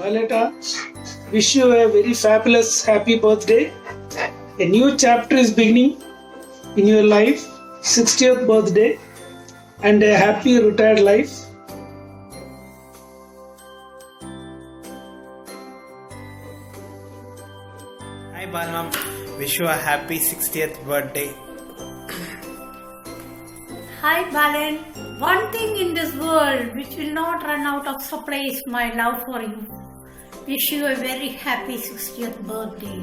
Violeta, wish you a very fabulous happy birthday. A new chapter is beginning in your life, 60th birthday, and a happy retired life. Hi Balmam, wish you a happy 60th birthday. Hi Balan, one thing in this world which will not run out of surprise my love for you. Wish you a very happy 60th birthday.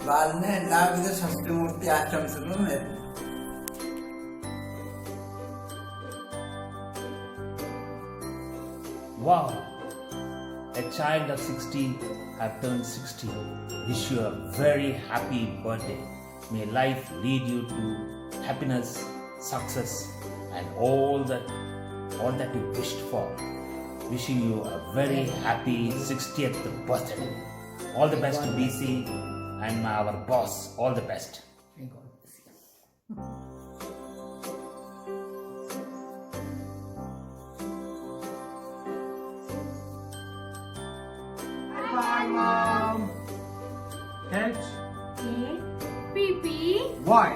ബാലിന് എല്ലാവിധ ഷഷ്ടിമൂർത്തി ആശംസകളും നേരുന്നു. Wow! A child of 60 have turned 60. Wish you a very happy birthday. May life lead you to happiness, success, and all that you wished for. Wishing you a very happy 60th birthday. All the best to BC and our boss. All the best. Hi, Mom. H PP, Y.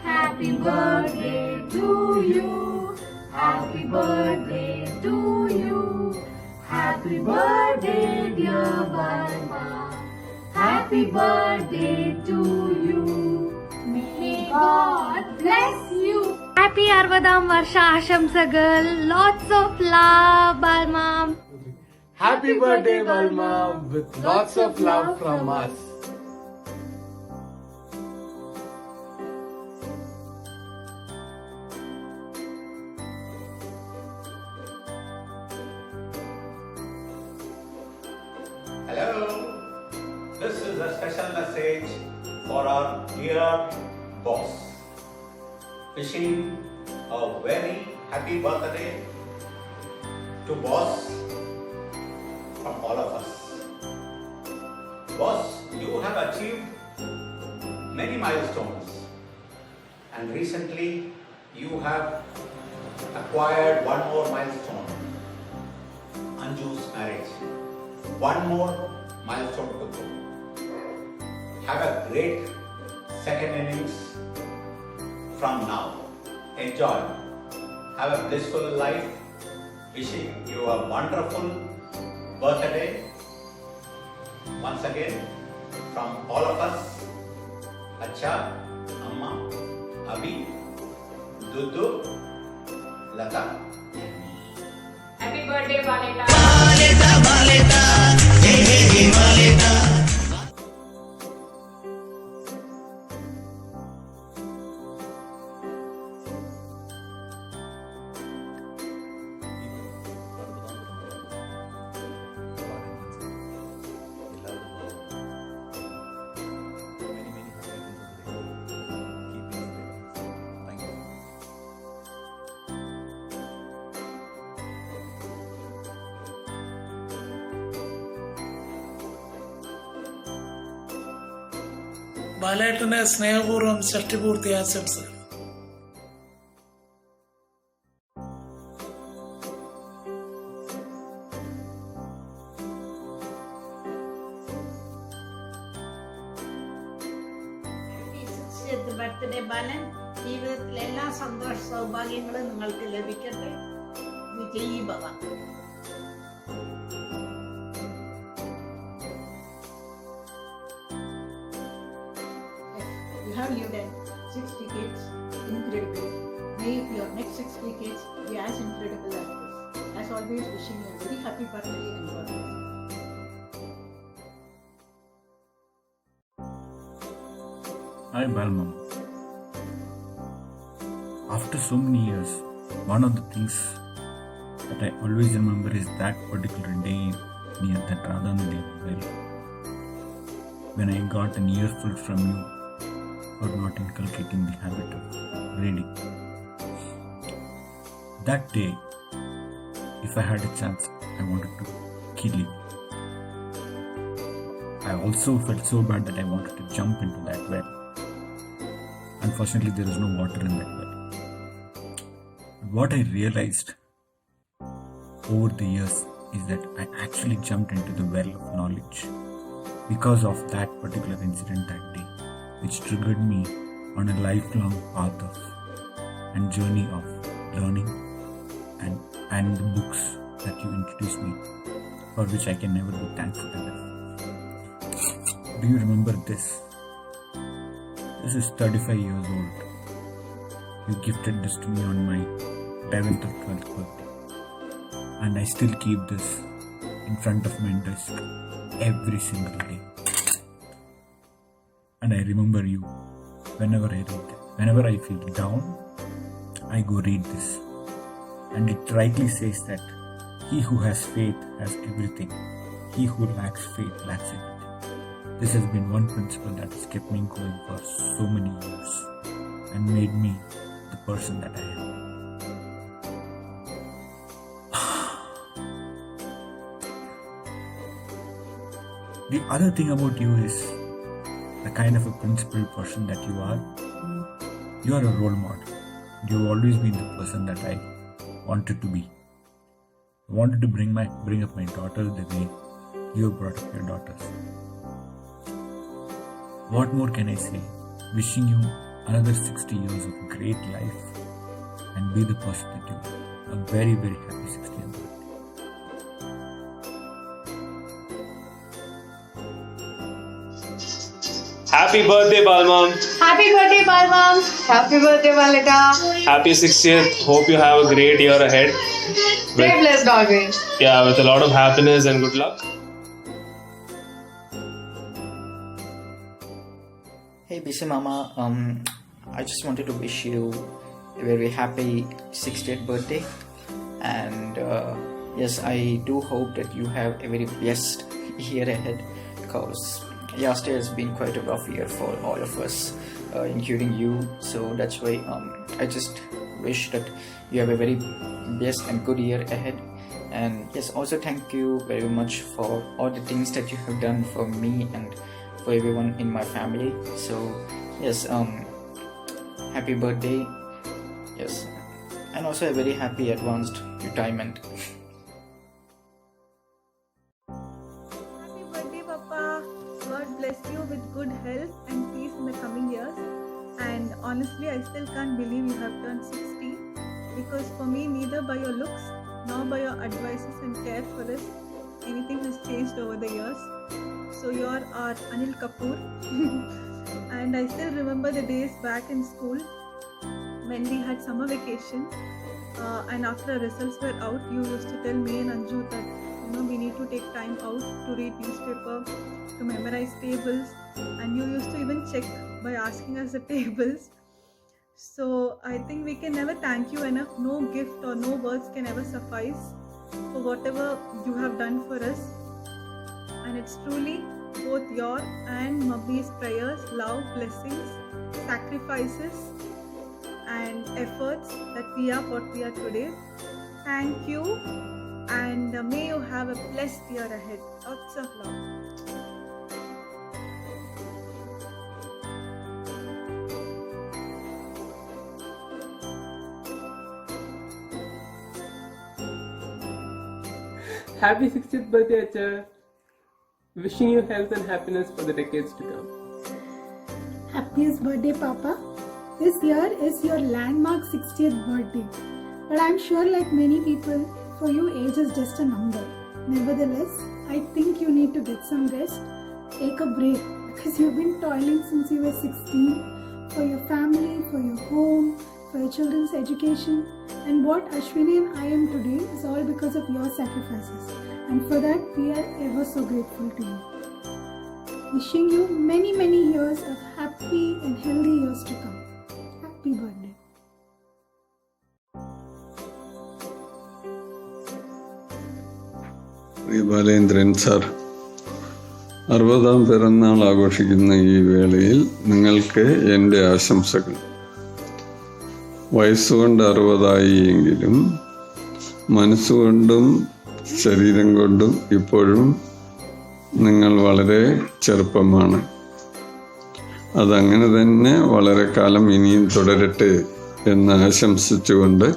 happy birthday to you. Happy birthday to you. Happy birthday dear Balma. Happy birthday to you. May God bless you. Happy 60th varsha ആശംസകൾ. Lots of love, Balmam. Happy birthday, Balma, with lots of love from us. Hello, this is a special message for our dear boss. Wishing a very happy birthday to boss from all of us. Boss, you have achieved many milestones, and recently you have acquired one more milestone, Anju's marriage. One more milestone to go. Have a great second innings from now. Enjoy. Have a blissful life. Wishing you a wonderful birthday. Once again, from all of us, Acha, Amma, Abhi, Dudu, Lata. Happy birthday Baleta. ബാലേട്ടന് സ്നേഹപൂർവ്വം ഷഷ്ടിപൂർത്തി ആശംസകൾ. Birthday ബാലൻ, ജീവിതത്തിൽ എല്ലാ സന്തോഷ സൗഭാഗ്യങ്ങളും നിങ്ങൾക്ക് ലഭിക്കട്ടെ. വിജയീ ഭവ. You have lived at 6 decades, incredible. May your next 6 decades be as incredible as this. As always, wishing you a very happy birthday and God bless. Hi Balmam. After so many years, one of the things that I always remember is that particular day near that Radhanadi well, when I got an earful from you for not inculcating the habit of reading. That day, if I had a chance, I wanted to kill you. I also felt so bad that I wanted to jump into that well. Unfortunately, there is no water in that well. What I realized over the years is that I actually jumped into the well of knowledge because of that particular incident that day, which triggered me on a lifelong path of and journey of learning and the books that you introduced me, for which I can never be thankful enough. Do you remember this? This is 35 years old. You gifted this to me on my 11th or 12th birthday, and I still keep this in front of my desk every single day. And I remember you whenever I read it. Whenever I feel down, I go read this. And it rightly says that he who has faith has everything. He who lacks faith lacks everything. This has been one principle that has kept me going for so many years and made me the person that I am. The other thing about you is the kind of a principled person that you are. You are a role model. You've always been the person that I wanted to be. I wanted to bring up my daughter the way you have brought up your daughters. What more can I say? Wishing you another 60 years of great life and be the person that you are. A very, very happy 60th birthday. Happy birthday, Balmam. Happy birthday, Balmam. Happy birthday, Valita. Happy 60th. Hope you have a great year ahead. Stay blessed always. Yeah, with a lot of happiness and good luck. Hey BC Mama, I just wanted to wish you a very happy 60th birthday, and yes, I do hope that you have a very blessed year ahead, because last year has been quite a rough year for all of us, including you. So that's why I just wish that you have a very blessed and good year ahead. And yes, also thank you very much for all the things that you have done for me and for everyone in my family. So yes, happy birthday. Yes, and also a very happy advanced retirement. Happy birthday, Papa. God bless you with good health and peace in the coming years. And honestly, I still can't believe you have turned 60, because for me, neither by your looks nor by your advices and care for us, anything has changed over the years. So you're our Anil Kapoor. And I still remember the days back in school when we had summer vacation, and after our results were out, you used to tell me and Anju that we need to take time out to read newspaper, to memorize tables, and you used to even check by asking us the tables. So I think we can never thank you enough. No gift or no words can ever suffice for whatever you have done for us. And it's truly both your and Mummi's prayers, love, blessings, sacrifices and efforts that we are what we are today. Thank you, and may you have a blessed year ahead. Lots of love. Happy 60th birthday, Acha. Wishing you health and happiness for the decades to come. Happiest birthday, Papa. This year is your landmark 60th birthday. But I'm sure, like many people, for you age is just a number. Nevertheless, I think you need to get some rest, take a break, because you've been toiling since you were 16 for your family, for your home, for your children's education. And what Ashwini and I am today is all because of your sacrifices. And for that, we are ever so grateful to you. Wishing you many, many years of happy and healthy years to come. Happy birthday. Balendran sir, 60ാം പിറന്നാൾ ആഘോഷിക്കുന്ന ഈ വേളയിൽ നിങ്ങൾക്ക് എൻ്റെ ആശംസകൾ. വയസ്സുകൊണ്ട് 60 എങ്കിലും മനസ്സുകൊണ്ടും ശരീരം കൊണ്ടും ഇപ്പോഴും നിങ്ങൾ വളരെ ചെറുപ്പമാണ്. അതങ്ങനെ തന്നെ വളരെ കാലം ഇനിയും തുടരട്ടെ എന്ന് ആശംസിച്ചുകൊണ്ട്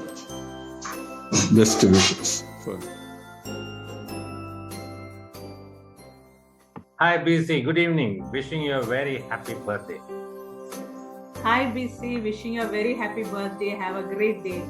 best wishes. Hi BC, good evening. Wishing you a very happy birthday. Hi BC, wishing you a very happy birthday. Have a great day.